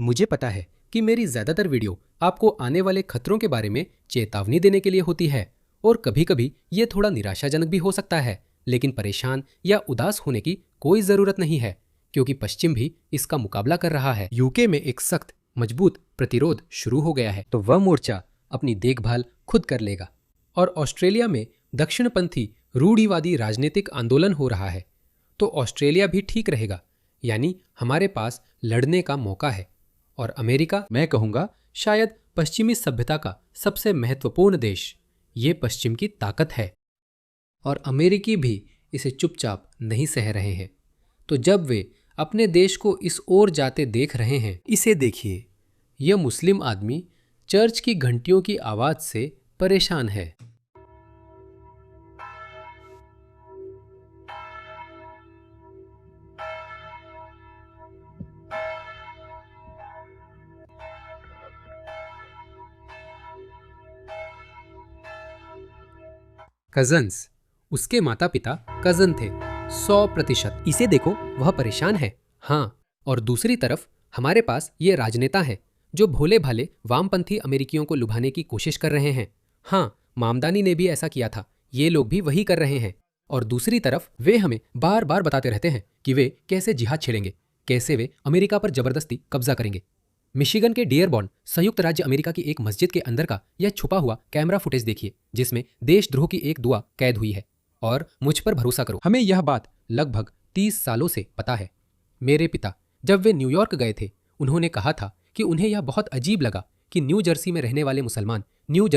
मुझे पता है कि मेरी ज्यादातर वीडियो आपको आने वाले खतरों के बारे में चेतावनी देने के लिए होती है और कभी-कभी ये थोड़ा निराशाजनक भी हो सकता है, लेकिन परेशान या उदास होने की कोई जरूरत नहीं है क्योंकि पश्चिम भी इसका मुकाबला कर रहा है। यूके में एक सख्त मजबूत प्रतिरोध शुरू हो गया है, तो वह मोर्चा अपनी देखभाल खुद कर लेगा। और ऑस्ट्रेलिया में दक्षिणपंथी रूढ़िवादी राजनीतिक आंदोलन हो रहा है, तो ऑस्ट्रेलिया भी ठीक रहेगा, यानी हमारे पास लड़ने का मौका है। और अमेरिका, मैं कहूँगा शायद पश्चिमी सभ्यता का सबसे महत्वपूर्ण देश, ये पश्चिम की ताकत है और अमेरिकी भी इसे चुपचाप नहीं सह रहे हैं। तो जब वे अपने देश को इस ओर जाते देख रहे हैं, इसे देखिए, यह मुस्लिम आदमी चर्च की घंटियों की आवाज से परेशान है। कजन्स, उसके माता पिता कजन थे 100%। इसे देखो, वह परेशान है। हाँ, और दूसरी तरफ हमारे पास ये राजनेता हैं जो भोले भाले वामपंथी अमेरिकियों को लुभाने की कोशिश कर रहे हैं। हाँ, मामदानी ने भी ऐसा किया था, ये लोग भी वही कर रहे हैं। और दूसरी तरफ वे हमें बार बार बताते रहते हैं कि वे कैसे जिहाद छेड़ेंगे, कैसे वे अमेरिका पर जबरदस्ती कब्जा करेंगे। मिशिगन के डियरबॉर्न संयुक्त राज्य अमेरिका की एक मस्जिद के अंदर का यह छुपा हुआ कैमरा फुटेज देखिए, जिसमें देशद्रोह की एक दुआ कैद हुई है। और मुझ पर भरोसा करो, हमें यह बात लगभग 30 सालों से पता है। मेरे पिता जब वे न्यूयॉर्क गए थे, उन्होंने कहा था कि उन्हें यह बहुत अजीब लगा कि न्यू जर्सी में रहने वाले मुसलमान न्यू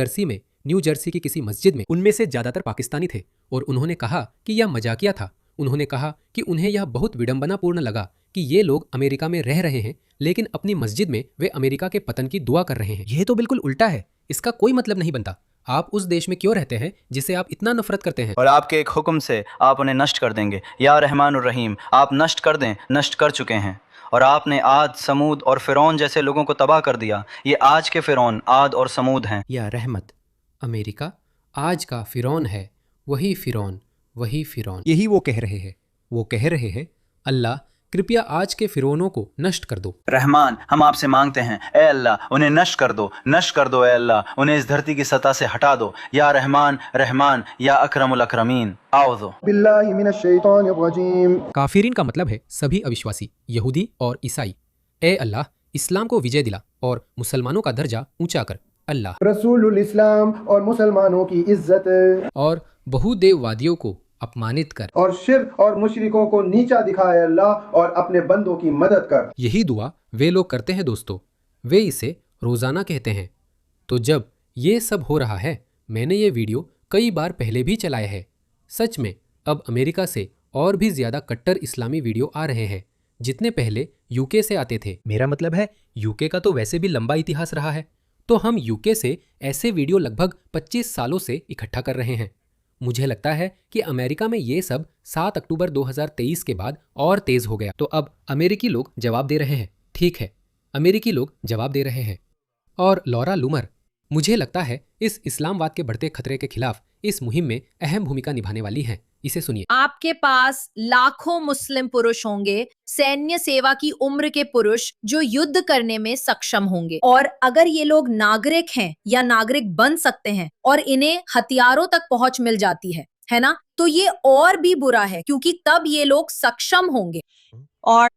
जर्सी की किसी मस्जिद में, उनमें से ज्यादातर पाकिस्तानी थे, और उन्होंने कहा कि यह मजाकिया था। उन्होंने कहा कि उन्हें यह बहुत विडंबनापूर्ण लगा कि ये लोग अमेरिका में रह रहे हैं, लेकिन अपनी मस्जिद में वे अमेरिका के पतन की दुआ कर रहे हैं। यह तो बिल्कुल उल्टा है, इसका कोई मतलब नहीं बनता। आप उस देश में क्यों रहते हैं जिसे आप इतना नफरत करते हैं? और आपके एक हुक्म से आप उन्हें नष्ट कर देंगे। या रहमान और रहीम, आप नष्ट कर दें, नष्ट कर चुके हैं। और आपने आद, समूद और फिरौन जैसे लोगों को तबाह कर दिया। ये आज के फिरौन आद और समूद हैं। या रहमत, अमेरिका आज का फिरौन है, वही फिरौन, वही फिरौन। यही वो कह रहे हैं। वो कह रहे हैं, अल्लाह कृपया आज के फिरौनों को नष्ट कर दो। रहमान, हम आपसे मांगते हैं, ए अल्लाह उन्हें नष्ट कर दो, नष्ट कर दो, ए अल्लाह उन्हें इस धरती की सतह से हटा दो। या रहमान, रहमान, या अकरमुल अकरमीन। आऊज़ु बिल्लाहि मिनश शैतानिर रजीम। काफिरीन का मतलब है सभी अविश्वासी, यहूदी और ईसाई। ए अल्लाह, इस्लाम को विजय दिला और मुसलमानों का दर्जा ऊंचा कर। अल्लाह, रसूलुल इस्लाम और मुसलमानों की इज्जत और बहुदेववादियों को अपमानित कर और शिर्क और मुशरिकों को नीचा दिखाए अल्लाह, और अपने बंदों की मदद कर। यही दुआ वे लोग करते हैं दोस्तों, वे इसे रोजाना कहते हैं। तो जब ये सब हो रहा है, मैंने ये वीडियो कई बार पहले भी चलाया है। सच में अब अमेरिका से और भी ज्यादा कट्टर इस्लामी वीडियो आ रहे हैं, जितने पहले यूके से आते थे। मेरा मतलब है, यूके का तो वैसे भी लंबा इतिहास रहा है, तो हम यूके से ऐसे वीडियो लगभग 25 सालों से इकट्ठा कर रहे हैं। मुझे लगता है कि अमेरिका में ये सब 7 अक्टूबर 2023 के बाद और तेज हो गया। तो अब अमेरिकी लोग जवाब दे रहे हैं। ठीक है, अमेरिकी लोग जवाब दे रहे हैं। और लॉरा लूमर, मुझे लगता है इस इस्लामवाद के बढ़ते खतरे के खिलाफ इस मुहिम में अहम भूमिका निभाने वाली हैं। इसे सुनिए। आपके पास लाखों मुस्लिम पुरुष होंगे, सैन्य सेवा की उम्र के पुरुष जो युद्ध करने में सक्षम होंगे। और अगर ये लोग नागरिक हैं या नागरिक बन सकते हैं और इन्हें हथियारों तक पहुंच मिल जाती है ना, तो ये और भी बुरा है, क्योंकि तब ये लोग सक्षम होंगे। और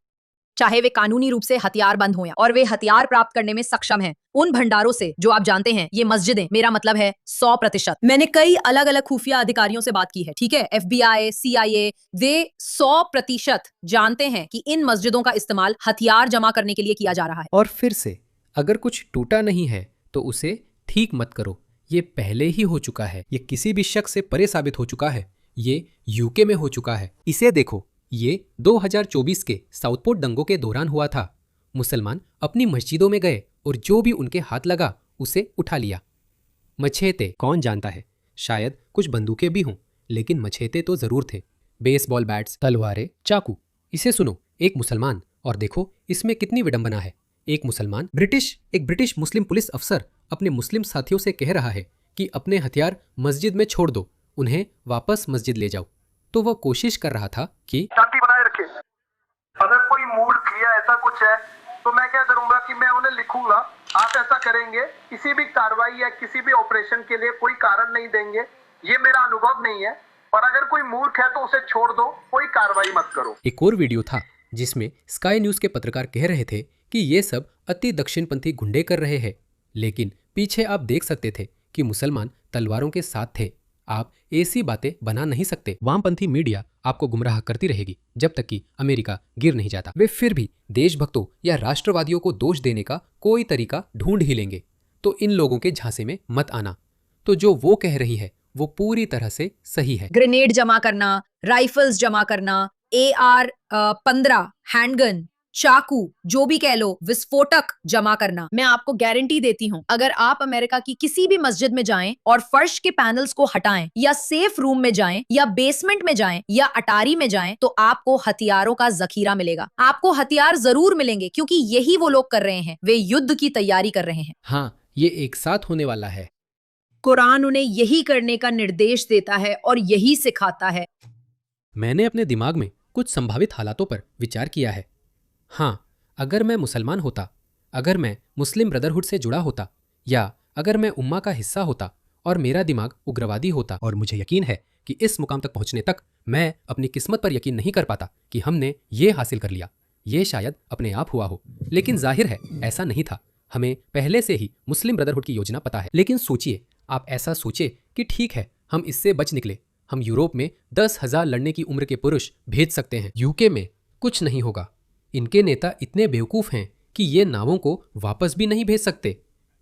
चाहे वे कानूनी रूप से हथियार बंद हो, और वे हथियार प्राप्त करने में सक्षम हैं उन भंडारों से जो आप जानते हैं, ये मस्जिदें, मेरा मतलब है 100%। मैंने कई अलग अलग खुफिया अधिकारियों से बात की है, ठीक है, FBI, CIA, वे 100% जानते हैं कि इन मस्जिदों का इस्तेमाल हथियार जमा करने के लिए किया जा रहा है। और फिर से, अगर कुछ टूटा नहीं है तो उसे ठीक मत करो। ये पहले ही हो चुका है, ये किसी भी शक से परे साबित हो चुका है। ये यूके में हो चुका है। इसे देखो, ये 2024 के साउथपोर्ट दंगों के दौरान हुआ था। मुसलमान अपनी मस्जिदों में गए और जो भी उनके हाथ लगा उसे उठा लिया। मछेते, कौन जानता है, शायद कुछ बंदूकें भी हों, लेकिन मछेते तो जरूर थे। बेसबॉल बैट्स, तलवारें, चाकू। इसे सुनो, एक मुसलमान, और देखो इसमें कितनी विडंबना है। एक मुसलमान, एक ब्रिटिश मुस्लिम पुलिस अफसर अपने मुस्लिम साथियों से कह रहा है कि अपने हथियार मस्जिद में छोड़ दो, उन्हें वापस मस्जिद ले जाओ। तो वह कोशिश कर रहा था कि शांति बनाए रखे। अगर कोई मूड क्रिया ऐसा कुछ है तो मैं क्या करूंगा कि मैं उन्हें लिखूंगा, आप ऐसा करेंगे, किसी भी कार्रवाई या किसी भी ऑपरेशन के लिए कोई कारण नहीं देंगे, ये मेरा अनुभव नहीं है, और अगर कोई मूर्ख है तो उसे छोड़ दो, कोई कार्रवाई मत करो। एक और वीडियो था जिसमें स्काई न्यूज के पत्रकार कह रहे थे कि ये सब अति दक्षिणपंथी गुंडे कर रहे हैं, लेकिन पीछे आप देख सकते थे कि मुसलमान तलवारों के साथ थे। आप ऐसी बातें बना नहीं सकते। वामपंथी मीडिया आपको गुमराह करती रहेगी जब तक कि अमेरिका गिर नहीं जाता। वे फिर भी देशभक्तों या राष्ट्रवादियों को दोष देने का कोई तरीका ढूंढ ही लेंगे। तो इन लोगों के झांसे में मत आना। तो जो वो कह रही है वो पूरी तरह से सही है। ग्रेनेड जमा करना, राइफल्स जमा करना, AR-15 हैंडगन, चाकू, जो भी कह लो, विस्फोटक जमा करना। मैं आपको गारंटी देती हूं, अगर आप अमेरिका की किसी भी मस्जिद में जाएं और फर्श के पैनल्स को हटाएं, या सेफ रूम में जाएं, या बेसमेंट में जाएं, या अटारी में जाएं, तो आपको हथियारों का जखीरा मिलेगा। आपको हथियार जरूर मिलेंगे, क्योंकि यही वो लोग कर रहे हैं। वे युद्ध की तैयारी कर रहे हैं। हाँ, ये एक साथ होने वाला है। कुरान उन्हें यही करने का निर्देश देता है और यही सिखाता है। मैंने अपने दिमाग में कुछ संभावित हालातों पर विचार किया है। हाँ, अगर मैं मुसलमान होता, अगर मैं मुस्लिम ब्रदरहुड से जुड़ा होता, या अगर मैं उम्मा का हिस्सा होता और मेरा दिमाग उग्रवादी होता, और मुझे यकीन है कि इस मुकाम तक पहुंचने तक मैं अपनी किस्मत पर यकीन नहीं कर पाता कि हमने ये हासिल कर लिया। ये शायद अपने आप हुआ हो, लेकिन जाहिर है ऐसा नहीं था। हमें पहले से ही मुस्लिम ब्रदरहुड की योजना पता है। लेकिन सोचिए, आप ऐसा सोचे कि ठीक है, हम इससे बच निकले। हम यूरोप में 10,000 लड़ने की उम्र के पुरुष भेज सकते हैं। यूके में कुछ नहीं होगा। इनके नेता इतने बेवकूफ हैं कि ये नावों को वापस भी नहीं भेज सकते।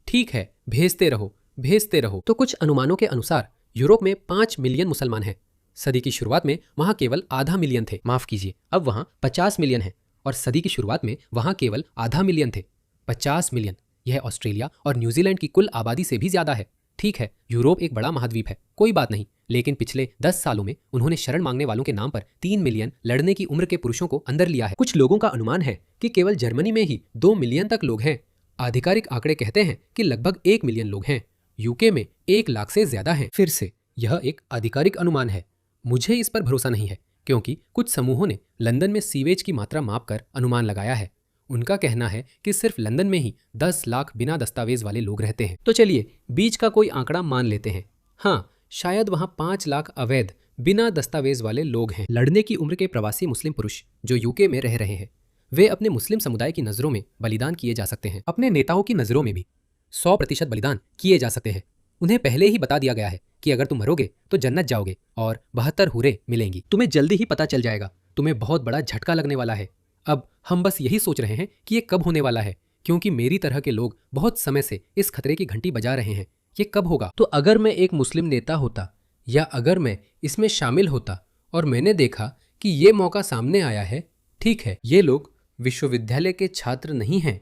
ठीक है, भेजते रहो, भेजते रहो। तो कुछ अनुमानों के अनुसार यूरोप में 5 मिलियन मुसलमान हैं। सदी की शुरुआत में वहां केवल आधा मिलियन थे। माफ कीजिए, अब वहां 50 मिलियन है, और सदी की शुरुआत में वहां केवल आधा मिलियन थे। 50 मिलियन, यह ऑस्ट्रेलिया और न्यूजीलैंड की कुल आबादी से भी ज्यादा है। ठीक है, यूरोप एक बड़ा महाद्वीप है, कोई बात नहीं, लेकिन पिछले 10 सालों में उन्होंने शरण मांगने वालों के नाम पर 3 मिलियन लड़ने की उम्र के पुरुषों को अंदर लिया है। कुछ लोगों का अनुमान है कि केवल जर्मनी में ही 2 मिलियन तक लोग हैं। आधिकारिक आंकड़े कहते हैं कि लगभग 1 मिलियन लोग हैं। यूके में 1 लाख से ज्यादा हैं। फिर से यह एक आधिकारिक अनुमान है, मुझे इस पर भरोसा नहीं है, क्योंकि कुछ समूहों ने लंदन में सीवेज की मात्रा मापकर अनुमान लगाया है। उनका कहना है कि सिर्फ लंदन में ही 10 लाख बिना दस्तावेज वाले लोग रहते हैं। तो चलिए बीच का कोई आंकड़ा मान लेते हैं। हाँ, शायद वहां 5 लाख अवैध बिना दस्तावेज वाले लोग हैं। लड़ने की उम्र के प्रवासी मुस्लिम पुरुष जो यूके में रह रहे हैं, वे अपने मुस्लिम समुदाय की नजरों में बलिदान किए जा सकते हैं। अपने नेताओं की नजरों में भी 100% बलिदान किए जा सकते हैं। उन्हें पहले ही बता दिया गया है कि अगर तुम मरोगे तो जन्नत जाओगे और 72 हूरें मिलेंगी। तुम्हें जल्दी ही पता चल जाएगा, तुम्हें बहुत बड़ा झटका लगने वाला है। अब हम बस यही सोच रहे हैं कि ये कब होने वाला है, क्योंकि मेरी तरह के लोग बहुत समय से इस खतरे की घंटी बजा रहे हैं। ये कब होगा? तो अगर मैं एक मुस्लिम नेता होता, या अगर मैं इसमें शामिल होता और मैंने देखा कि ये मौका सामने आया है, ठीक है, ये लोग विश्वविद्यालय के छात्र नहीं हैं।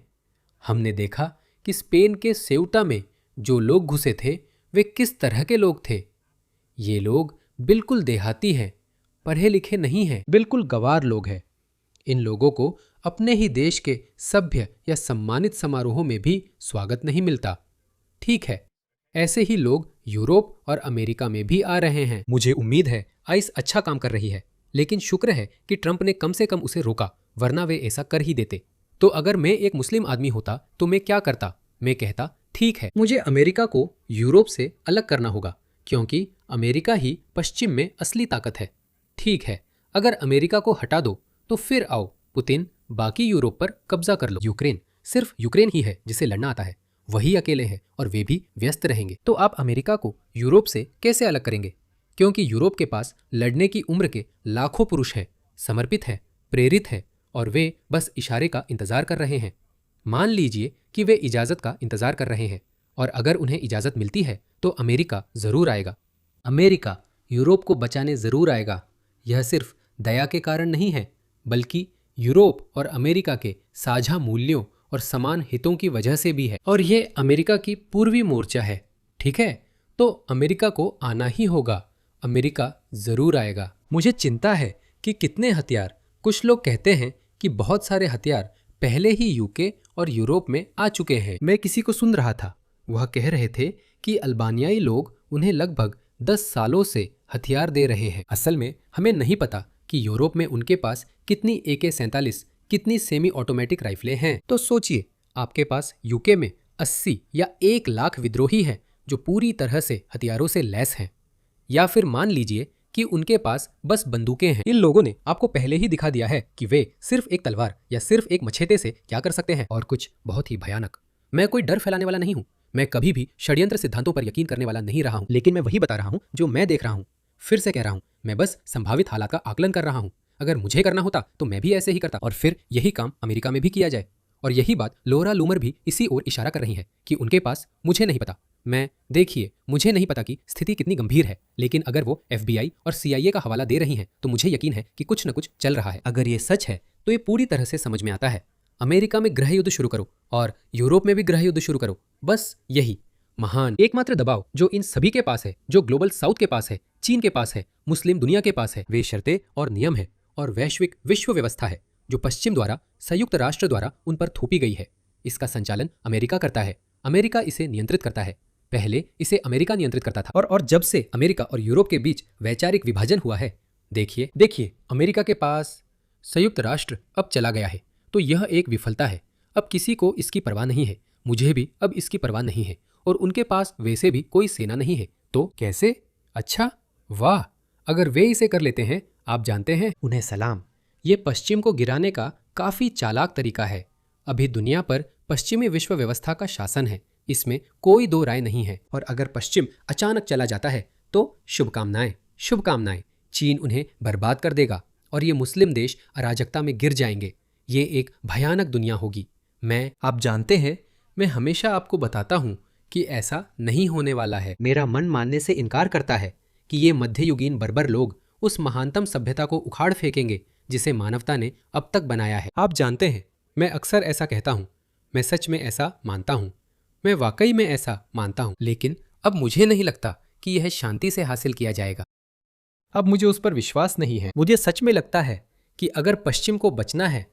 हमने देखा कि स्पेन के सेउटा में जो लोग घुसे थे वे किस तरह के लोग थे। ये लोग बिल्कुल देहाती हैं, पढ़े लिखे नहीं हैं, बिल्कुल गंवार लोग हैं। इन लोगों को अपने ही देश के सभ्य या सम्मानित समारोहों में भी स्वागत नहीं मिलता। ठीक है, ऐसे ही लोग यूरोप और अमेरिका में भी आ रहे हैं। मुझे उम्मीद है आइस अच्छा काम कर रही है, लेकिन शुक्र है कि ट्रंप ने कम से कम उसे रोका, वरना वे ऐसा कर ही देते। तो अगर मैं एक मुस्लिम आदमी होता तो मैं क्या करता? मैं कहता, ठीक है, मुझे अमेरिका को यूरोप से अलग करना होगा, क्योंकि अमेरिका ही पश्चिम में असली ताकत है। ठीक है, अगर अमेरिका को हटा दो तो फिर आओ पुतिन बाकी यूरोप पर कब्जा कर लो। यूक्रेन, सिर्फ यूक्रेन ही है जिसे लड़ना आता है, वही अकेले हैं और वे भी व्यस्त रहेंगे। तो आप अमेरिका को यूरोप से कैसे अलग करेंगे? क्योंकि यूरोप के पास लड़ने की उम्र के लाखों पुरुष हैं, समर्पित हैं, प्रेरित हैं, और वे बस इशारे का इंतजार कर रहे हैं। मान लीजिए कि वे इजाज़त का इंतजार कर रहे हैं, और अगर उन्हें इजाज़त मिलती है तो अमेरिका ज़रूर आएगा। अमेरिका यूरोप को बचाने ज़रूर आएगा। यह सिर्फ दया के कारण नहीं है, बल्कि यूरोप और अमेरिका के साझा मूल्यों और समान हितों की वजह से भी है। और ये अमेरिका की पूर्वी मोर्चा है। ठीक है, तो अमेरिका को आना ही होगा। अमेरिका ज़रूर आएगा। मुझे चिंता है कि कितने हथियार, कुछ लोग कहते हैं कि बहुत सारे हथियार पहले ही यूके और यूरोप में आ चुके हैं। मैं किसी को सुन रहा था, वह कह रहे थे कि अल्बानियाई लोग उन्हें लगभग 10 सालों से हथियार दे रहे हैं। असल में हमें नहीं पता कि यूरोप में उनके पास कितनी AK-47 कितनी सेमी ऑटोमेटिक राइफलें हैं। तो सोचिए, आपके पास यूके में 80 या 1 लाख विद्रोही हैं जो पूरी तरह से हथियारों से लैस हैं। या फिर मान लीजिए कि उनके पास बस बंदूकें हैं। इन लोगों ने आपको पहले ही दिखा दिया है कि वे सिर्फ एक तलवार या सिर्फ एक मछेते से क्या कर सकते हैं, और कुछ बहुत ही भयानक। मैं कोई डर फैलाने वाला नहीं हूं, मैं कभी भी षड्यंत्र सिद्धांतों पर यकीन करने वाला नहीं रहा हूं, लेकिन मैं वही बता रहा हूं जो मैं देख रहा हूं। फिर से कह रहा हूं, मैं बस संभावित हालात का आकलन कर रहा हूं। अगर मुझे करना होता तो मैं भी ऐसे ही करता, और फिर यही काम अमेरिका में भी किया जाए। और यही बात लोरा लूमर भी इसी ओर इशारा कर रही है कि उनके पास, मुझे नहीं पता, देखिए, मुझे नहीं पता कि स्थिति कितनी गंभीर है, लेकिन अगर वो FBI और CIA का हवाला दे रही हैं तो मुझे यकीन है कि कुछ न कुछ चल रहा है। अगर ये सच है तो ये पूरी तरह से समझ में आता है। अमेरिका में गृह युद्ध शुरू करो और यूरोप में भी गृह युद्ध शुरू करो। बस यही महान एकमात्र दबाव जो इन सभी के पास है, जो ग्लोबल साउथ के पास है, चीन के पास है, मुस्लिम दुनिया के पास है, वे शर्तें और नियम है और वैश्विक विश्व व्यवस्था है जो पश्चिम द्वारा, संयुक्त राष्ट्र द्वारा उन पर थोपी गई है। इसका संचालन अमेरिका करता है। अमेरिका इसे नियंत्रित करता है। पहले इसे अमेरिका नियंत्रित करता था, और जब से अमेरिका और यूरोप के बीच वैचारिक विभाजन हुआ है, देखिए अमेरिका के पास संयुक्त राष्ट्र अब चला गया है। तो यह एक विफलता है। अब किसी को इसकी परवाह नहीं है, मुझे भी अब इसकी परवाह नहीं है, और उनके पास वैसे भी कोई सेना नहीं है। तो कैसे? अच्छा, वाह, अगर वे इसे कर लेते हैं, आप जानते हैं, उन्हें सलाम। ये पश्चिम को गिराने का काफी चालाक तरीका है। अभी दुनिया पर पश्चिमी विश्व व्यवस्था का शासन है, इसमें कोई दो राय नहीं है। और अगर पश्चिम अचानक चला जाता है तो शुभकामनाएं, चीन उन्हें बर्बाद कर देगा और ये मुस्लिम देश अराजकता में गिर जाएंगे। ये एक भयानक दुनिया होगी। आप जानते हैं, मैं हमेशा आपको बताता हूँ कि ऐसा नहीं होने वाला है। मेरा मन मानने से इनकार करता है कि ये मध्ययुगीन बर्बर लोग उस महानतम सभ्यता को उखाड़ फेंकेंगे जिसे मानवता ने अब तक बनाया है। आप जानते हैं, मैं अक्सर ऐसा कहता हूँ, मैं सच में ऐसा मानता हूँ, मैं वाकई में ऐसा मानता हूँ, लेकिन अब मुझे नहीं लगता कि यह शांति से हासिल किया जाएगा। अब मुझे उस पर विश्वास नहीं है। मुझे सच में लगता है कि अगर पश्चिम को बचना है,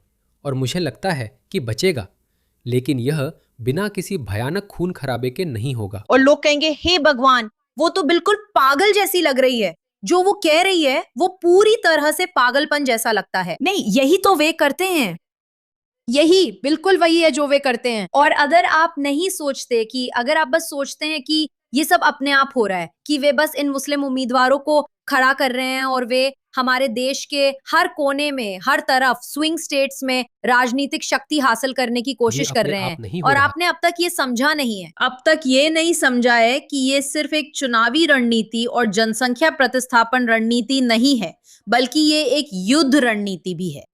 और मुझे लगता है कि बचेगा, लेकिन यह बिना किसी भयानक खून खराबे के नहीं होगा। और लोग कहेंगे, हे भगवान, वो तो बिल्कुल पागल जैसी लग रही है, जो वो कह रही है वो पूरी तरह से पागलपन जैसा लगता है। नहीं, यही तो वे करते हैं, यही बिल्कुल वही है जो वे करते हैं। और अगर आप नहीं सोचते कि, अगर आप बस सोचते हैं कि ये सब अपने आप हो रहा है, कि वे बस इन मुस्लिम उम्मीदवारों को खड़ा कर रहे हैं और वे हमारे देश के हर कोने में, हर तरफ, स्विंग स्टेट्स में राजनीतिक शक्ति हासिल करने की कोशिश कर रहे हैं, और आपने अब तक ये समझा नहीं है, अब तक ये नहीं समझा है कि ये सिर्फ एक चुनावी रणनीति और जनसंख्या प्रतिस्थापन रणनीति नहीं है, बल्कि ये एक युद्ध रणनीति भी है।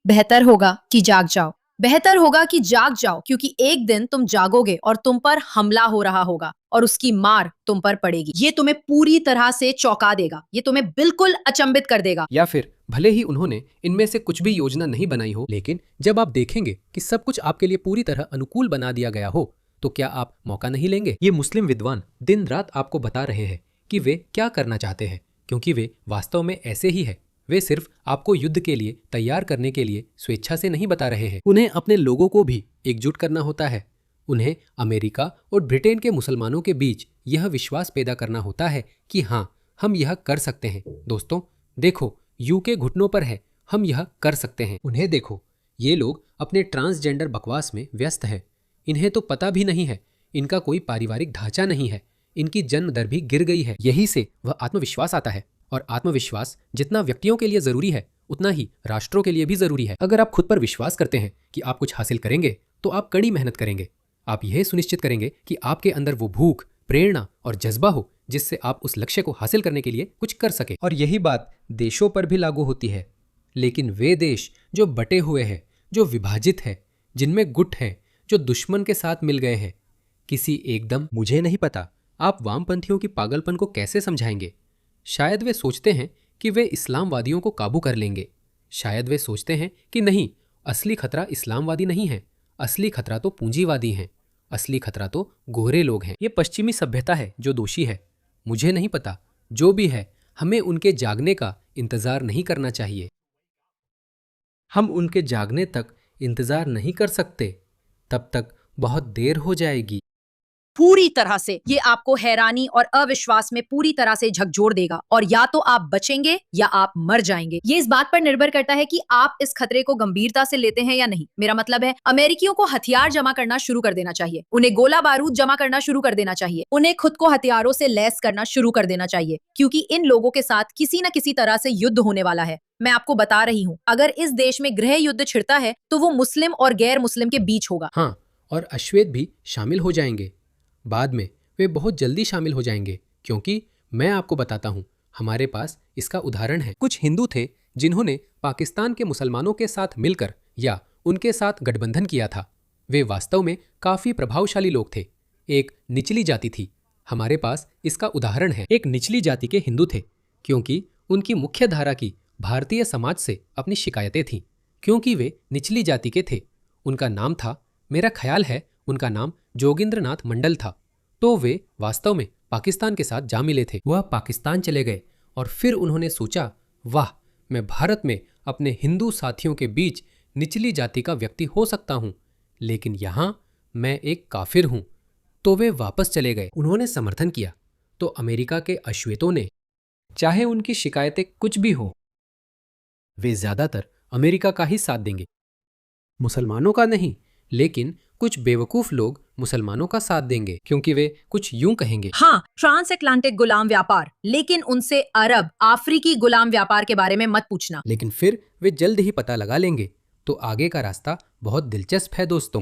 बेहतर होगा कि जाग जाओ, क्योंकि एक दिन तुम जागोगे और तुम पर हमला हो रहा होगा और उसकी मार तुम पर पड़ेगी। ये तुम्हें पूरी तरह से चौंका देगा, ये तुम्हें बिल्कुल अचंभित कर देगा। या फिर भले ही उन्होंने इनमें से कुछ भी योजना नहीं बनाई हो, लेकिन जब आप देखेंगे कि सब कुछ आपके लिए पूरी तरह अनुकूल बना दिया गया हो, तो क्या आप मौका नहीं लेंगे? ये मुस्लिम विद्वान दिन रात आपको बता रहे हैं कि वे क्या करना चाहते हैं, क्योंकि वे वास्तव में ऐसे ही है। वे सिर्फ आपको युद्ध के लिए तैयार करने के लिए स्वेच्छा से नहीं बता रहे हैं। उन्हें अपने लोगों को भी एकजुट करना होता है। उन्हें अमेरिका और ब्रिटेन के मुसलमानों के बीच यह विश्वास पैदा करना होता है कि हाँ, हम यह कर सकते हैं। दोस्तों, देखो, यूके घुटनों पर है, हम यह कर सकते हैं। उन्हें देखो, ये लोग अपने ट्रांसजेंडर बकवास में व्यस्त हैं। इन्हें तो पता भी नहीं है, इनका कोई पारिवारिक ढांचा नहीं है, इनकी जन्म दर भी गिर गई है। यही से वह आत्मविश्वास आता है, और आत्मविश्वास जितना व्यक्तियों के लिए जरूरी है, उतना ही राष्ट्रों के लिए भी जरूरी है। अगर आप खुद पर विश्वास करते हैं कि आप कुछ हासिल करेंगे, तो आप कड़ी मेहनत करेंगे। आप यह सुनिश्चित करेंगे कि आपके अंदर वो भूख, प्रेरणा और जज्बा हो जिससे आप उस लक्ष्य को हासिल करने के लिए कुछ कर सके। और यही बात देशों पर भी लागू होती है। लेकिन वे देश जो बटे हुए हैं, जो विभाजित है, जिनमें गुट है, जो दुश्मन के साथ मिल गए हैं, किसी एकदम, मुझे नहीं पता, आप वामपंथियों की पागलपन को कैसे समझाएंगे? शायद वे सोचते हैं कि वे इस्लामवादियों को काबू कर लेंगे। शायद वे सोचते हैं कि नहीं, असली खतरा इस्लामवादी नहीं है, असली खतरा तो पूंजीवादी हैं, असली खतरा तो गोरे लोग हैं। ये पश्चिमी सभ्यता है जो दोषी है। मुझे नहीं पता, जो भी है, हमें उनके जागने का इंतजार नहीं करना चाहिए। हम उनके जागने तक इंतजार नहीं कर सकते, तब तक बहुत देर हो जाएगी। पूरी तरह से, ये आपको हैरानी और अविश्वास में पूरी तरह से झकझोर देगा और या तो आप बचेंगे या आप मर जाएंगे। ये इस बात पर निर्भर करता है कि आप इस खतरे को गंभीरता से लेते हैं या नहीं। मेरा मतलब है, अमेरिकियों को हथियार जमा करना शुरू कर देना चाहिए, उन्हें गोला बारूद जमा करना शुरू कर देना चाहिए, उन्हें खुद को हथियारों से लैस करना शुरू कर देना चाहिए, क्योंकि इन लोगों के साथ किसी न किसी तरह से युद्ध होने वाला है। मैं आपको बता रही हूँ, अगर इस देश में गृह युद्ध छिड़ता है तो वो मुस्लिम और गैर मुस्लिम के बीच होगा। हाँ, और अश्वेत भी शामिल हो जाएंगे। बाद में वे बहुत जल्दी शामिल हो जाएंगे, क्योंकि मैं आपको बताता हूँ, हमारे पास इसका उदाहरण है। कुछ हिंदू थे जिन्होंने पाकिस्तान के मुसलमानों के साथ मिलकर या उनके साथ गठबंधन किया था। वे वास्तव में काफी प्रभावशाली लोग थे। एक निचली जाति थी। हमारे पास इसका उदाहरण है। एक निचली जाति के हिंदू थे, क्योंकि उनकी मुख्य धारा की भारतीय समाज से अपनी शिकायतें थीं, क्योंकि वे निचली जाति के थे। उनका नाम था, मेरा ख्याल है उनका नाम जोगिंद्रनाथ मंडल था। तो वे वास्तव में पाकिस्तान के साथ जा मिले थे। वह पाकिस्तान चले गए और फिर उन्होंने सोचा, वाह, मैं भारत में अपने हिंदू साथियों के बीच निचली जाति का व्यक्ति हो सकता हूँ, लेकिन यहाँ मैं एक काफिर हूँ। तो वे वापस चले गए। उन्होंने समर्थन किया तो अमेरिका के अश्वेतों ने, चाहे उनकी शिकायतें कुछ भी हो, वे ज्यादातर अमेरिका का ही साथ देंगे, मुसलमानों का नहीं। लेकिन कुछ बेवकूफ लोग मुसलमानों का साथ देंगे, क्योंकि वे कुछ यूं कहेंगे, हाँ, ट्रांस अटलांटिक गुलाम व्यापार, लेकिन उनसे अरब अफ्रीकी गुलाम व्यापार के बारे में मत पूछना। लेकिन फिर वे जल्द ही पता लगा लेंगे। तो आगे का रास्ता बहुत दिलचस्प है दोस्तों।